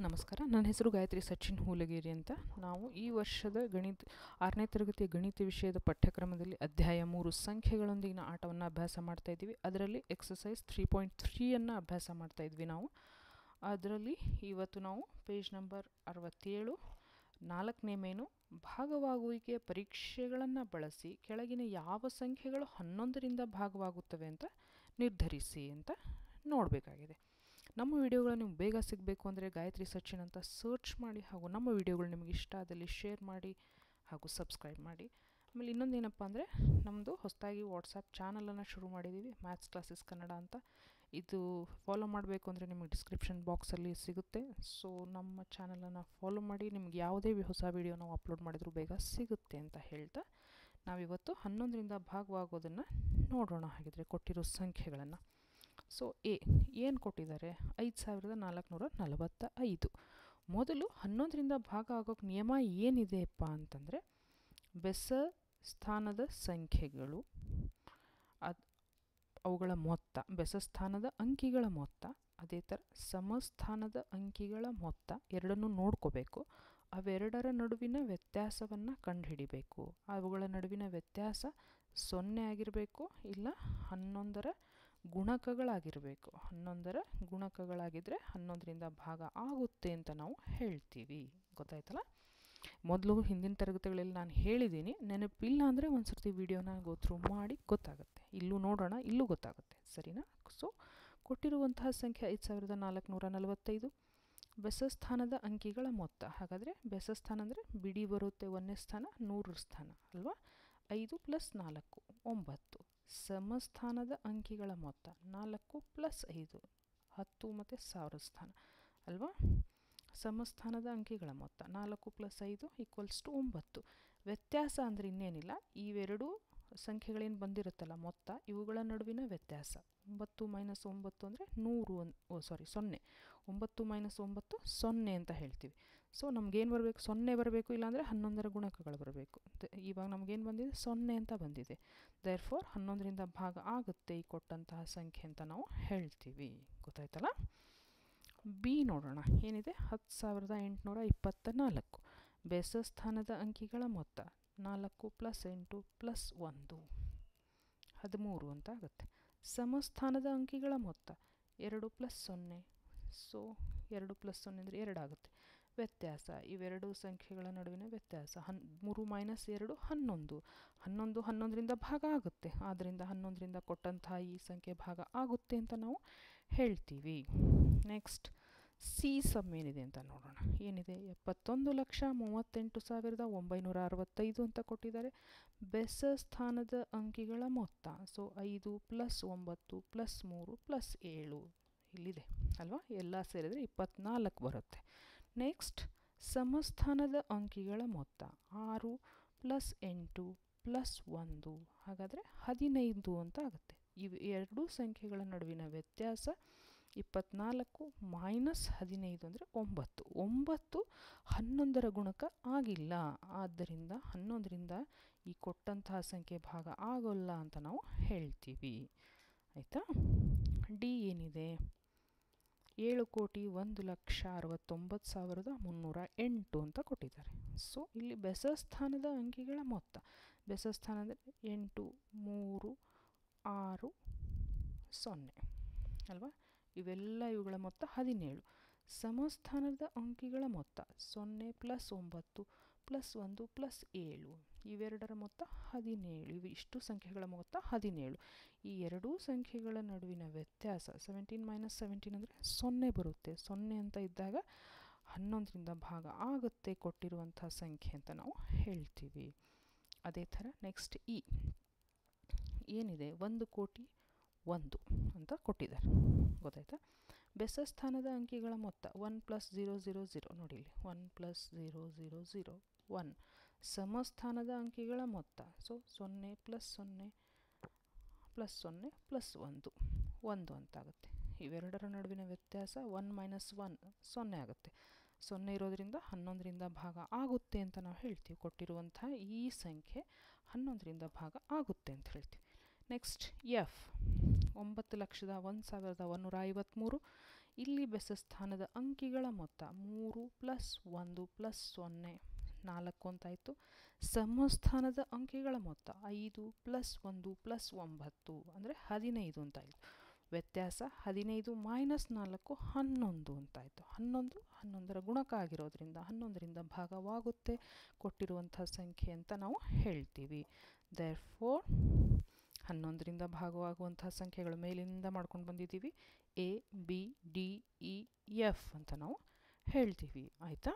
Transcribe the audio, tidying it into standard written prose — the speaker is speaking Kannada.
ನಮಸ್ಕಾರ, ನನ್ನ ಹೆಸರು ಗಾಯತ್ರಿ ಸಚಿನ್ ಹೂಲಗೇರಿ ಅಂತ. ನಾವು ಈ ವರ್ಷದ 6ನೇ ತರಗತಿಯ ಗಣಿತ ವಿಷಯದ ಪಠ್ಯಕ್ರಮದಲ್ಲಿ ಅಧ್ಯಾಯ 3 ಸಂಖ್ಯೆಗಳೊಂದಿಗಿನ ಆಟವನ್ನು ಅಭ್ಯಾಸ ಮಾಡ್ತಾ ಇದ್ದೀವಿ. ಅದರಲ್ಲಿ ಎಕ್ಸಸೈಸ್ 3.3 ಅನ್ನು ಅಭ್ಯಾಸ ಮಾಡ್ತಾ ಇದ್ವಿ ನಾವು. ಅದರಲ್ಲಿ ಇವತ್ತು ನಾವು ಪೇಜ್ ನಂಬರ್ 67 4ನೇ ಮೇನು ಭಾಗವಾಗುವಿಕೆಯ ಪರೀಕ್ಷೆಗಳನ್ನು ಬಳಸಿ ಕೆಳಗಿನ ಯಾವ ಸಂಖ್ಯೆಗಳು 11ರಿಂದ ಭಾಗವಾಗುತ್ತವೆ ಅಂತ ನಿರ್ಧರಿಸಿ ಅಂತ ನೋಡಬೇಕಾಗಿದೆ. ನಮ್ಮ ವಿಡಿಯೋಗಳು ನಿಮ್ಗೆ ಬೇಗ ಸಿಗಬೇಕು ಅಂದರೆ ಗಾಯತ್ರಿ ಸಚಿನ್ ಅಂತ ಸರ್ಚ್ ಮಾಡಿ, ಹಾಗೂ ನಮ್ಮ ವಿಡಿಯೋಗಳು ನಿಮಗೆ ಇಷ್ಟ ಆದಲ್ಲಿ ಶೇರ್ ಮಾಡಿ ಹಾಗೂ ಸಬ್ಸ್ಕ್ರೈಬ್ ಮಾಡಿ. ಆಮೇಲೆ ಇನ್ನೊಂದು ಏನಪ್ಪ ಅಂದರೆ, ನಮ್ಮದು ಹೊಸದಾಗಿ ವಾಟ್ಸಪ್ ಚಾನಲನ್ನು ಶುರು ಮಾಡಿದ್ದೀವಿ, ಮ್ಯಾಥ್ಸ್ ಕ್ಲಾಸಸ್ ಕನ್ನಡ ಅಂತ. ಇದು ಫಾಲೋ ಮಾಡಬೇಕು ಅಂದರೆ ನಿಮಗೆ ಡಿಸ್ಕ್ರಿಪ್ಷನ್ ಬಾಕ್ಸಲ್ಲಿ ಸಿಗುತ್ತೆ. ಸೊ ನಮ್ಮ ಚಾನಲನ್ನು ಫಾಲೋ ಮಾಡಿ, ನಿಮ್ಗೆ ಯಾವುದೇ ಹೊಸ ವಿಡಿಯೋ ನಾವು ಅಪ್ಲೋಡ್ ಮಾಡಿದರೂ ಬೇಗ ಸಿಗುತ್ತೆ ಅಂತ ಹೇಳ್ತಾ, ನಾವಿವತ್ತು 11ರಿಂದ ಭಾಗವಾಗೋದನ್ನು ನೋಡೋಣ. ಹಾಗಿದ್ರೆ ಕೊಟ್ಟಿರೋ ಸಂಖ್ಯೆಗಳನ್ನು. ಸೊ ಏನು ಕೊಟ್ಟಿದ್ದಾರೆ? 5445. ಮೊದಲು 11ರಿಂದ ಭಾಗ ಆಗೋಕ್ಕೆ ನಿಯಮ ಏನಿದೆಯಪ್ಪ ಅಂತಂದರೆ, ಬೆಸ ಸ್ಥಾನದ ಸಂಖ್ಯೆಗಳು ಅವುಗಳ ಮೊತ್ತ, ಬೆಸ ಸ್ಥಾನದ ಅಂಕಿಗಳ ಮೊತ್ತ, ಅದೇ ಥರ ಸಮಸ್ಥಾನದ ಅಂಕಿಗಳ ಮೊತ್ತ ಎರಡನ್ನೂ ನೋಡ್ಕೋಬೇಕು. ಅವೆರಡರ ನಡುವಿನ ವ್ಯತ್ಯಾಸವನ್ನು ಕಂಡುಹಿಡಿಬೇಕು. ಅವುಗಳ ನಡುವಿನ ವ್ಯತ್ಯಾಸ 0 ಆಗಿರಬೇಕು, ಇಲ್ಲ 11ರ ಗುಣಕಗಳಾಗಿರಬೇಕು. 11ರ ಗುಣಕಗಳಾಗಿದ್ದರೆ 11ರಿಂದ ಭಾಗ ಆಗುತ್ತೆ ಅಂತ ನಾವು ಹೇಳ್ತೀವಿ. ಗೊತ್ತಾಯ್ತಲ್ಲ? ಮೊದಲು ಹಿಂದಿನ ತರಗತಿಗಳಲ್ಲಿ ನಾನು ಹೇಳಿದ್ದೀನಿ, ನೆನಪಿಲ್ಲ ಅಂದರೆ ಒಂದು ಸರ್ತಿ ವಿಡಿಯೋನ ಥ್ರೂ ಮಾಡಿ ಗೊತ್ತಾಗುತ್ತೆ. ಇಲ್ಲೂ ನೋಡೋಣ, ಇಲ್ಲೂ ಗೊತ್ತಾಗುತ್ತೆ. ಸರಿನಾ? ಸೊ ಕೊಟ್ಟಿರುವಂತಹ ಸಂಖ್ಯೆ 5445. ಬೆಸಸ್ಥಾನದ ಅಂಕಿಗಳ ಮೊತ್ತ. ಹಾಗಾದರೆ ಬೆಸಸ್ಥಾನ ಅಂದರೆ ಬಿಡಿ ಬರುತ್ತೆ, 1ನೇ ಸ್ಥಾನ 100ರ ಸ್ಥಾನ ಅಲ್ವಾ. 5 + 4 9. ಸಮಸ್ಥಾನದ ಅಂಕಿಗಳ ಮೊತ್ತ 4 + 5 10 ಮತ್ತು 1000 ಸ್ಥಾನ ಅಲ್ವಾ. ಸಮಸ್ಥಾನದ ಅಂಕಿಗಳ ಮೊತ್ತ 4 + 5 = 9. ವ್ಯತ್ಯಾಸ ಅಂದರೆ ಇನ್ನೇನಿಲ್ಲ, ಇವೆರಡು ಸಂಖ್ಯೆಗಳೇನು ಬಂದಿರುತ್ತಲ್ಲ ಮೊತ್ತ, ಇವುಗಳ ನಡುವಿನ ವ್ಯತ್ಯಾಸ. 9 - 9 ಅಂದರೆ 0. 9 - 9 0 ಅಂತ ಹೇಳ್ತೀವಿ. ಸೊ ನಮಗೇನು ಬರಬೇಕು? 0 ಬರಬೇಕು, ಇಲ್ಲಾಂದರೆ 11ರ ಗುಣಕಗಳು ಬರಬೇಕು. ಇವಾಗ ನಮಗೇನು ಬಂದಿದೆ? 0 ಅಂತ ಬಂದಿದೆ. ದೇರ್ಫೋರ್ 11ರಿಂದ ಭಾಗ ಆಗುತ್ತೆ ಈ ಕೊಟ್ಟಂತಹ ಸಂಖ್ಯೆ ಅಂತ ನಾವು ಹೇಳ್ತೀವಿ. ಗೊತ್ತಾಯ್ತಲ್ಲ? ಬಿ ನೋಡೋಣ ಏನಿದೆ. 10824. ಬೆಸಸ್ಥಾನದ ಅಂಕಿಗಳ ಮೊತ್ತ 4 + 8 + 1 13 ಅಂತ ಆಗುತ್ತೆ. ಸಮಸ್ಥಾನದ ಅಂಕಿಗಳ ಮೊತ್ತ 2 + 0. ಸೊ 2 + 0 ಅಂದರೆ 2 ಆಗುತ್ತೆ. ವ್ಯತ್ಯಾಸ, ಇವೆರಡು ಸಂಖ್ಯೆಗಳ ನಡುವಿನ ವ್ಯತ್ಯಾಸ 3 - 2 11. 11 11ರಿಂದ ಭಾಗ ಆಗುತ್ತೆ. ಆದ್ದರಿಂದ 11ರಿಂದ ಕೊಟ್ಟಂತಹ ಈ ಸಂಖ್ಯೆ ಭಾಗ ಆಗುತ್ತೆ ಅಂತ ನಾವು ಹೇಳ್ತೀವಿ. ನೆಕ್ಸ್ಟ್ ಸಿ ಸಮ್ ಏನಿದೆ ಅಂತ ನೋಡೋಣ. ಏನಿದೆ? 71,38,965 ಅಂತ ಕೊಟ್ಟಿದ್ದಾರೆ. ಬೆಸ ಸ್ಥಾನದ ಅಂಕಿಗಳ ಮೊತ್ತ. ಸೊ 5 + 9 + 3 + 7 ಇಲ್ಲಿದೆ ಅಲ್ವಾ. ಎಲ್ಲ ಸೇರಿದರೆ 24 ಬರುತ್ತೆ. ನೆಕ್ಸ್ಟ್ ಸಮಸ್ಥಾನದ ಅಂಕಿಗಳ ಮೊತ್ತ 6 + 8 + 1. ಹಾಗಾದರೆ 15 ಅಂತ ಆಗುತ್ತೆ. ಇವು ಎರಡೂ ಸಂಖ್ಯೆಗಳ ನಡುವಿನ ವ್ಯತ್ಯಾಸ 24 - 15 ಅಂದರೆ 9. 9 11ರ ಗುಣಕ ಆಗಿಲ್ಲ. ಆದ್ದರಿಂದ 11ರಿಂದ ಈ ಕೊಟ್ಟಂತಹ ಸಂಖ್ಯೆ ಭಾಗ ಆಗೋಲ್ಲ ಅಂತ ನಾವು ಹೇಳ್ತೀವಿ. ಆಯಿತಾ? ಡಿ ಏನಿದೆ? 7,01,69,308 ಅಂತ ಕೊಟ್ಟಿದ್ದಾರೆ. ಸೊ ಇಲ್ಲಿ ಬೆಸಸ್ಥಾನದ ಅಂಕಿಗಳ ಮೊತ್ತ. ಬೆಸಸ್ಥಾನ ಅಂದರೆ 8 3 6 0 ಅಲ್ವಾ. ಇವುಗಳ ಮೊತ್ತ 17. ಸಮಸ್ಥಾನದ ಅಂಕಿಗಳ ಮೊತ್ತ 0 + 9 + 1 + 7. ಇವೆರಡರ ಮೊತ್ತ 17. ಇಷ್ಟು ಸಂಖ್ಯೆಗಳ ಮೊತ್ತ 17. ಈ ಎರಡೂ ಸಂಖ್ಯೆಗಳ ನಡುವಿನ ವ್ಯತ್ಯಾಸ 17 - 17 ಅಂದರೆ 0 ಬರುತ್ತೆ. 0 ಅಂತ ಇದ್ದಾಗ 11ರಿಂದ ಭಾಗ ಆಗುತ್ತೆ ಕೊಟ್ಟಿರುವಂಥ ಸಂಖ್ಯೆ ಅಂತ ನಾವು ಹೇಳ್ತೀವಿ. ಅದೇ ಥರ ನೆಕ್ಸ್ಟ್ ಏನಿದೆ? 1,01,00,000 ಅಂತ ಕೊಟ್ಟಿದ್ದಾರೆ. ಗೊತ್ತಾಯ್ತಾ? ಬೆಸಸ್ಥಾನದ ಅಂಕಿಗಳ ಮೊತ್ತ 1 + 000 ನೋಡಿ ಇಲ್ಲಿ 1 + 000 1. ಸಮಸ್ಥಾನದ ಅಂಕಿಗಳ ಮೊತ್ತ. ಸೊ 0 + 0 + 0 + 1 1 ಅಂತಾಗುತ್ತೆ. ಇವೆರಡರ ನಡುವಿನ ವ್ಯತ್ಯಾಸ 1 - 1 0 ಆಗುತ್ತೆ. 0 ಇರೋದ್ರಿಂದ 11ರಿಂದ ಭಾಗ ಆಗುತ್ತೆ ಅಂತ ನಾವು ಹೇಳ್ತೀವಿ. ಕೊಟ್ಟಿರುವಂಥ ಈ ಸಂಖ್ಯೆ 11ರಿಂದ ಭಾಗ ಆಗುತ್ತೆ ಅಂತ ಹೇಳ್ತೀವಿ. Next F 9,01,153. ಇಲ್ಲಿ ಬೆಸಸ್ಥಾನದ ಅಂಕಿಗಳ ಮೊತ್ತ 3 + 1 + 0 4 ಅಂತಾಯಿತು. ಸಮಸ್ಥಾನದ ಅಂಕಿಗಳ ಮೊತ್ತ 5 + 1 + 9 ಅಂದರೆ 15 ಅಂತಾಯಿತು. ವ್ಯತ್ಯಾಸ 15 - 4 11 ಅಂತಾಯಿತು. 11ರ ಗುಣಕ ಆಗಿರೋದ್ರಿಂದ 11ರಿಂದ ಭಾಗವಾಗುತ್ತೆ ಕೊಟ್ಟಿರುವಂಥ ಸಂಖ್ಯೆ ಅಂತ ನಾವು ಹೇಳ್ತೀವಿ. ದೇರ್ಫೋರ್ 11ರಿಂದ ಭಾಗವಾಗುವಂಥ ಸಂಖ್ಯೆಗಳು ಮೇಲಿನಿಂದ ಮಾಡ್ಕೊಂಡು ಬಂದಿದ್ದೀವಿ. A, B, D, E, F ಅಂತ ನಾವು ಹೇಳ್ತೀವಿ. ಆಯಿತಾ?